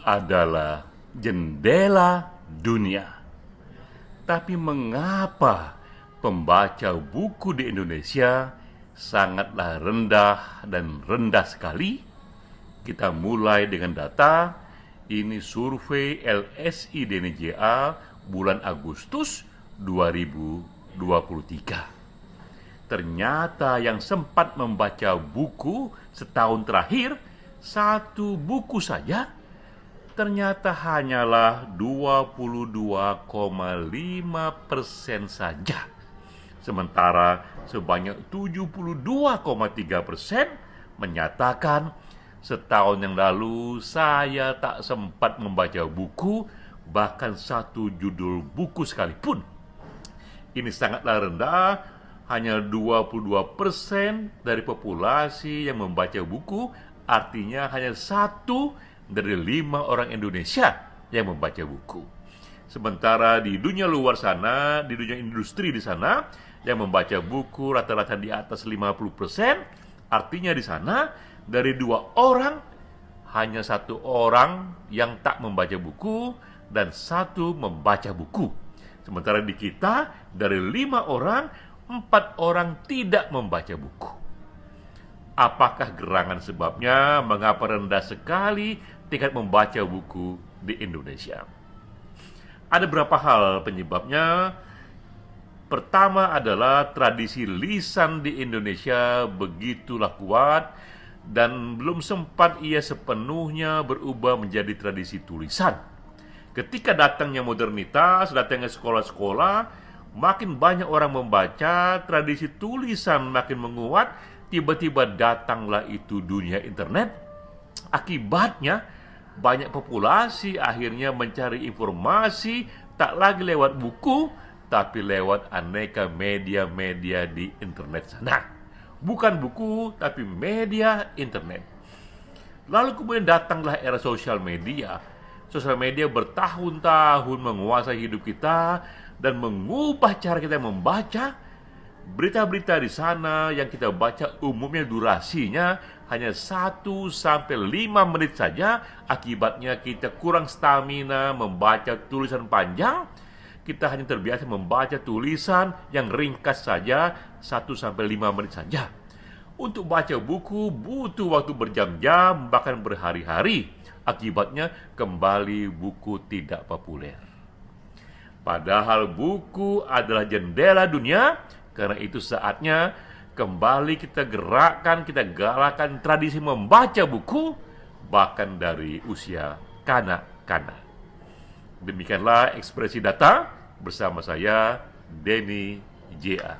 adalah jendela dunia. Tapi mengapa pembaca buku di Indonesia sangatlah rendah dan rendah sekali? Kita mulai dengan data. Ini survei LSI DNJA bulan Agustus 2023. Ternyata yang sempat membaca buku setahun terakhir, satu buku saja, ternyata hanyalah 22,5% saja. Sementara sebanyak 72,3% menyatakan setahun yang lalu saya tak sempat membaca buku, bahkan satu judul buku sekalipun. Ini sangatlah rendah, hanya 22% dari populasi yang membaca buku, artinya hanya 1 dari 5 orang Indonesia yang membaca buku. Sementara di dunia luar sana, di dunia industri di sana, yang membaca buku rata-rata di atas 50%, artinya di sana dari 2 orang, hanya 1 orang yang tak membaca buku dan 1 membaca buku. Sementara di kita, dari 5 orang, 4 orang tidak membaca buku. Apakah gerangan sebabnya? Mengapa rendah sekali tingkat membaca buku di Indonesia? Ada beberapa hal penyebabnya. Pertama adalah tradisi lisan di Indonesia begitulah kuat dan belum sempat ia sepenuhnya berubah menjadi tradisi tulisan. Ketika datangnya modernitas, datangnya sekolah-sekolah, makin banyak orang membaca, tradisi tulisan makin menguat, tiba-tiba datanglah itu dunia internet. Akibatnya, banyak populasi akhirnya mencari informasi tak lagi lewat buku, tapi lewat aneka media-media di internet sana. Bukan buku, tapi media internet. Lalu kemudian datanglah era sosial media. Sosial media bertahun-tahun menguasai hidup kita dan mengubah cara kita membaca. Berita-berita di sana yang kita baca umumnya durasinya hanya 1-5 menit saja. Akibatnya kita kurang stamina membaca tulisan panjang. Kita hanya terbiasa membaca tulisan yang ringkas saja, 1-5 menit saja. Untuk baca buku butuh waktu berjam-jam, bahkan berhari-hari. Akibatnya kembali buku tidak populer. Padahal buku adalah jendela dunia. Karena itu saatnya kembali kita gerakkan, kita galakkan tradisi membaca buku, bahkan dari usia kanak-kanak. Demikianlah ekspresi data bersama saya, Denny J.A.